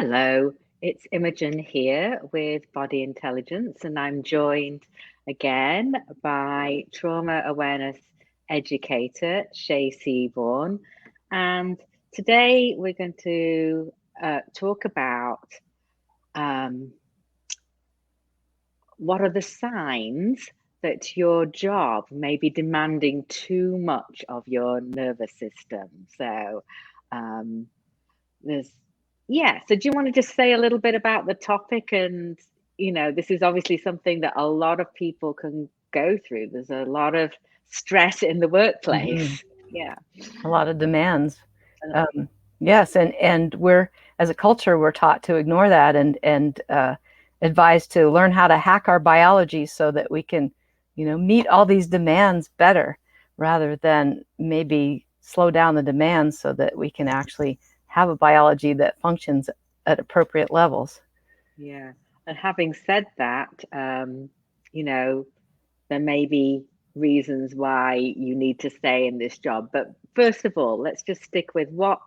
Hello, it's Imogen here with Body Intelligence, and I'm joined again by trauma awareness educator Shay Seaborne. And today we're going to talk about um, what are the signs that your job may be demanding too much of your nervous system. So, um, there's yeah, so do you want to just say a little bit about the topic? And this is obviously something that a lot of people can go through. There's a lot of stress in the Mhm. workplace. Yeah. A lot of demands. Uh, Yes, and we're as a culture we're taught to ignore that and advised to learn how to hack our biology so that we can, meet all these demands better, rather than maybe slow down the demands so that we can actually have a biology that functions at appropriate levels. yeah. And having said that, you know, there may be reasons why you need to stay in this job. But first of all, let's just stick with what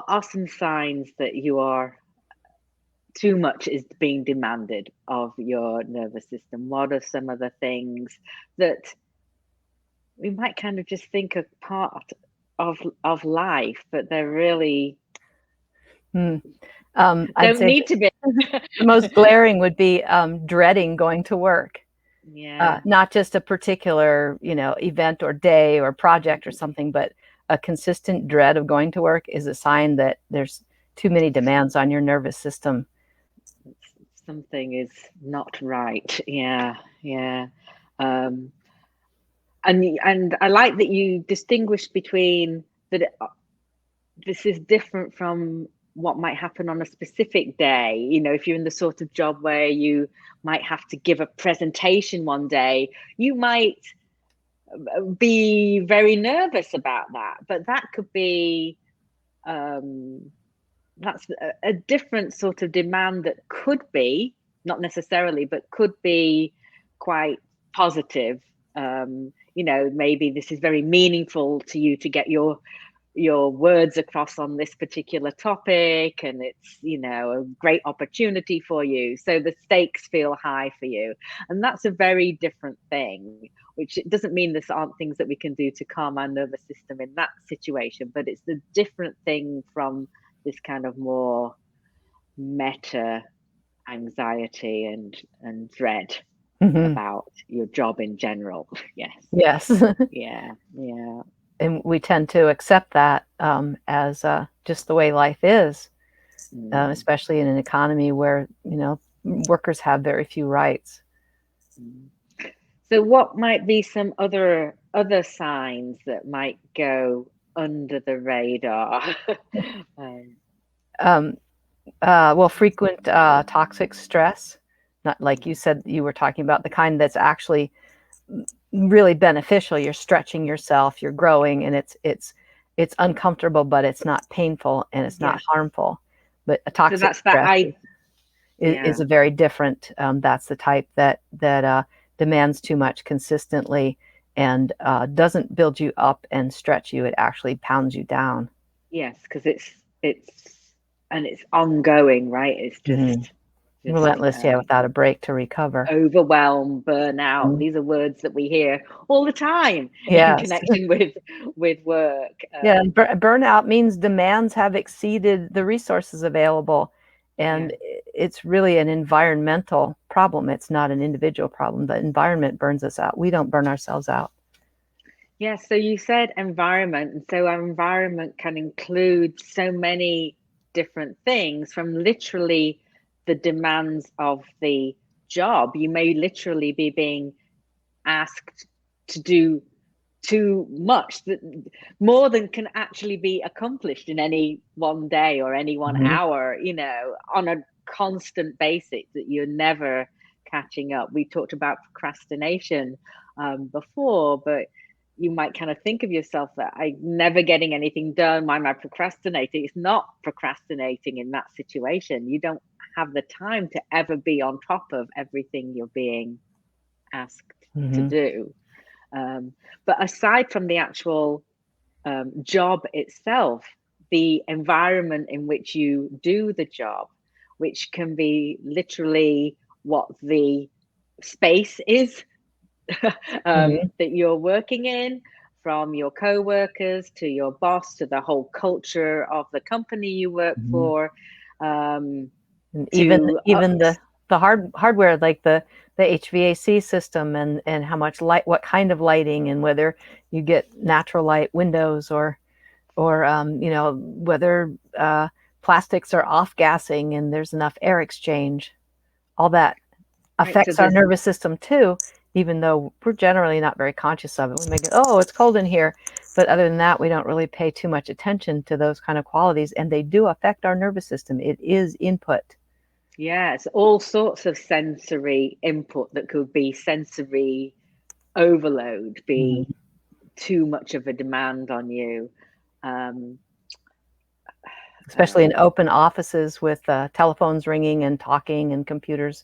are some signs that you are too much is being demanded of your nervous system? What are some of the things that we might kind of just think are part of life, but they're really Hmm. I'd don't say need to be? the most glaring would be dreading going to work. Yeah, Not just a particular, event or day or project or something, but a consistent dread of going to work is a sign that there's too many demands on your nervous system. something is not right. Yeah, yeah. Um, and I like that you distinguish between that. This is different from what might happen on a specific day. If you're in the sort of job where you might have to give a presentation one day, you might be very nervous about that, but that could be um, that's a different sort of demand that could be, not necessarily, but could be quite positive. Maybe this is very meaningful to you to get your words across on this particular topic, and it's a great opportunity for you, so the stakes feel high for you, and that's a very different thing, which it doesn't mean there aren't things that we can do to calm our nervous system in that situation, but it's a different thing from this kind of more meta anxiety and dread Hmm. about your job in general. Yes. Yes. Yeah, yeah. And we tend to accept that as just the way life is, Mm. especially in an economy where, workers have very few rights. Mm. So what might be some other signs that might go under the radar? um, Um, well, frequent toxic stress, not like you said you were talking about, the kind that's actually really beneficial. You're stretching yourself, you're growing, and it's uncomfortable, but it's not painful and it's not yeah. harmful. But a So toxic that's that stress I is yeah. a very different. That's the type that demands too much consistently and doesn't build you up and stretch you. It actually pounds you down. Yes, because it's ongoing, right? It's Hmm. just Relentless, yeah, without a break to recover. overwhelm, burnout. Mhm. These are words that we hear all the time in Yes. connection with work. Yeah, and burnout means demands have exceeded the resources available, Yeah. and it's really an environmental problem. It's not an individual problem. The environment burns us out. We don't burn ourselves out. Yeah, so you said environment, and so our environment can include so many different things, from literally the demands of the job. You may literally be being asked to do too much, more than can actually be accomplished in any one day or any one Mhm. hour, on a constant basis, that you're never catching up. We talked about procrastination before, but you might kind of think of yourself that I'm never getting anything done. Why am I procrastinating? It's not procrastinating in that situation. You don't have the time to ever be on top of everything you're being asked to Mhm. do. But aside from the actual job itself the environment in which you do the job, which can be literally what the space is Mhm. that you're working in, from your co-workers to your boss to the whole culture of the company you work Mhm. for, And to even the hardware, like the HVAC system, and how much light, what kind of lighting, and whether you get natural light windows, or whether plastics are off gassing and there's enough air exchange. All that right. So affects our there's, nervous system too, even though we're generally not very conscious of it. We may go, oh, it's cold in here. But other than that, we don't really pay too much attention to those kind of qualities. And they do affect our nervous system. It is input. yes, all sorts of sensory input that could be sensory overload, Mhm. be too much of a demand on you. Um, Especially in um, open offices with telephones ringing and talking and computers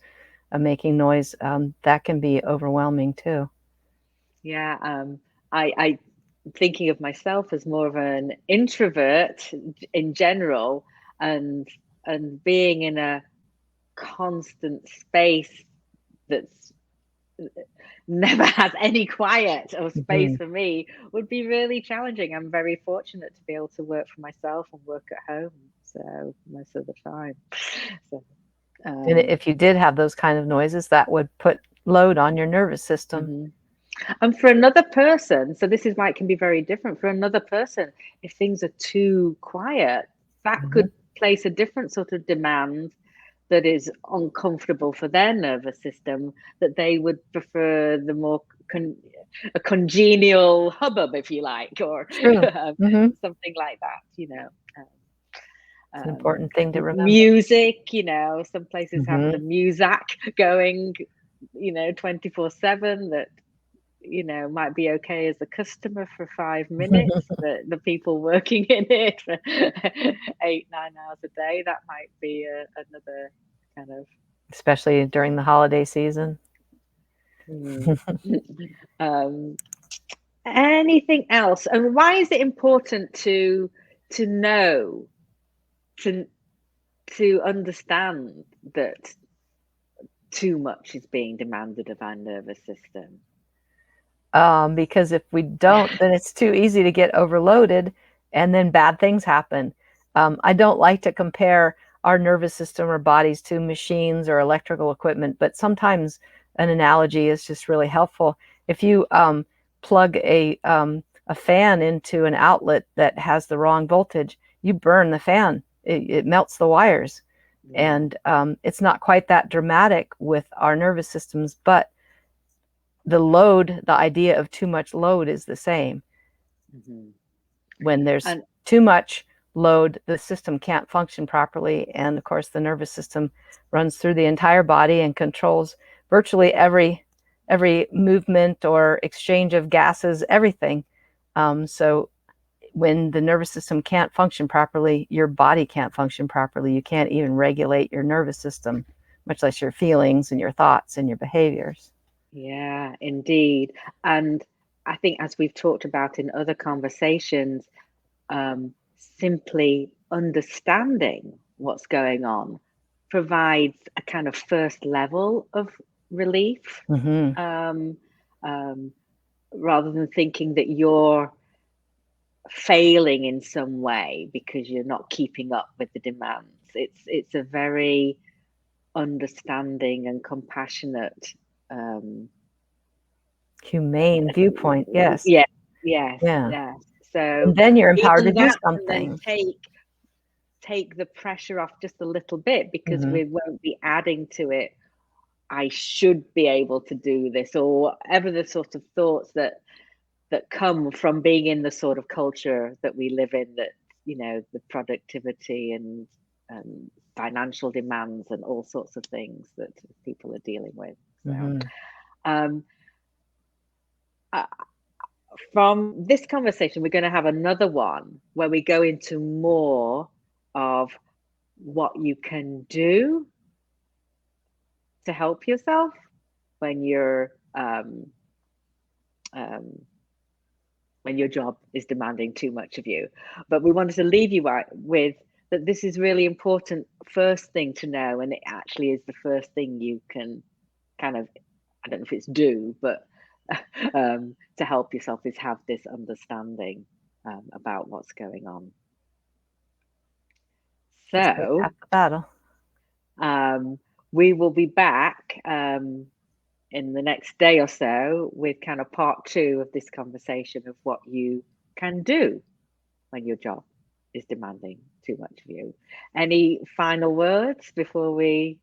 making noise. That can be overwhelming too. yeah, I thinking of myself as more of an introvert in general, and being in a constant space that's never has any quiet or space Mhm. for me would be really challenging. I'm very fortunate to be able to work for myself and work at home, so most of the time. So, And if you did have those kind of noises, that would put load on your nervous system. mhm. And for another person, so this is why it can be very different. For another person, if things are too quiet, that Mhm. could place a different sort of demand that is uncomfortable for their nervous system, that they would prefer the more a congenial hubbub, if you like, or True. Hmm. something like that, It's an important thing to remember. music, some places have the Hmm. music going, 24/7, that might be okay as a customer for 5 minutes, but the people working in it for 8, 9 hours a day, that might be another kind of. Especially during the holiday season. Hmm. um, Anything else? And why is it important to know, to understand that too much is being demanded of our nervous system? Because if we don't, then it's too easy to get overloaded, and then bad things happen. I don't like to compare our nervous system or bodies to machines or electrical equipment, but sometimes an analogy is just really helpful. If you plug a fan into an outlet that has the wrong voltage, you burn the fan. It melts the wires. Yeah. And it's not quite that dramatic with our nervous systems, but the load, the idea of too much load is the same. Hmm. When there's And too much load, the system can't function properly. And of course, the nervous system runs through the entire body and controls virtually every movement or exchange of gases, everything. So when the nervous system can't function properly, your body can't function properly. You can't even regulate your nervous system, much less your feelings and your thoughts and your behaviors. yeah, indeed. And I think, as we've talked about in other conversations, simply understanding what's going on provides a kind of first level of relief, Mm-hmm. um, um, rather than thinking that you're failing in some way because you're not keeping up with the demands. It's a very understanding and compassionate. Um, Humane viewpoint, yes. yeah, yes, Yeah. yes. So And then you're empowered to even do that can then something. take the pressure off just a little bit, because Mhm. we won't be adding to it. I should be able to do this, or whatever the sort of thoughts that come from being in the sort of culture that we live in, that the productivity and financial demands and all sorts of things that people are dealing with. So Mhm. um, uh, from this conversation, we're going to have another one where we go into more of what you can do to help yourself when you're um, when your job is demanding too much of you. But we wanted to leave you with that this is really important first thing to know, and it actually is the first thing you can kind of, I don't know if it's do, but to help yourself is have this understanding about what's going on. So half the battle. We will be back in the next day or so with kind of part 2 of this conversation of what you can do when your job is demanding too much of you. Any final words before we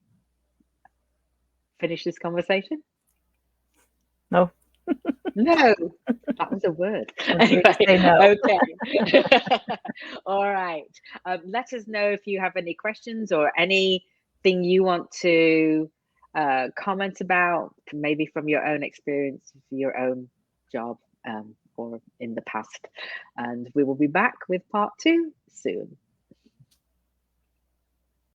finish this conversation? No. No, that was a word. Anyway, no. Okay. All right. Let us know if you have any questions or anything you want to comment about, maybe from your own experience, your own job, or in the past. And we will be back with part 2 soon.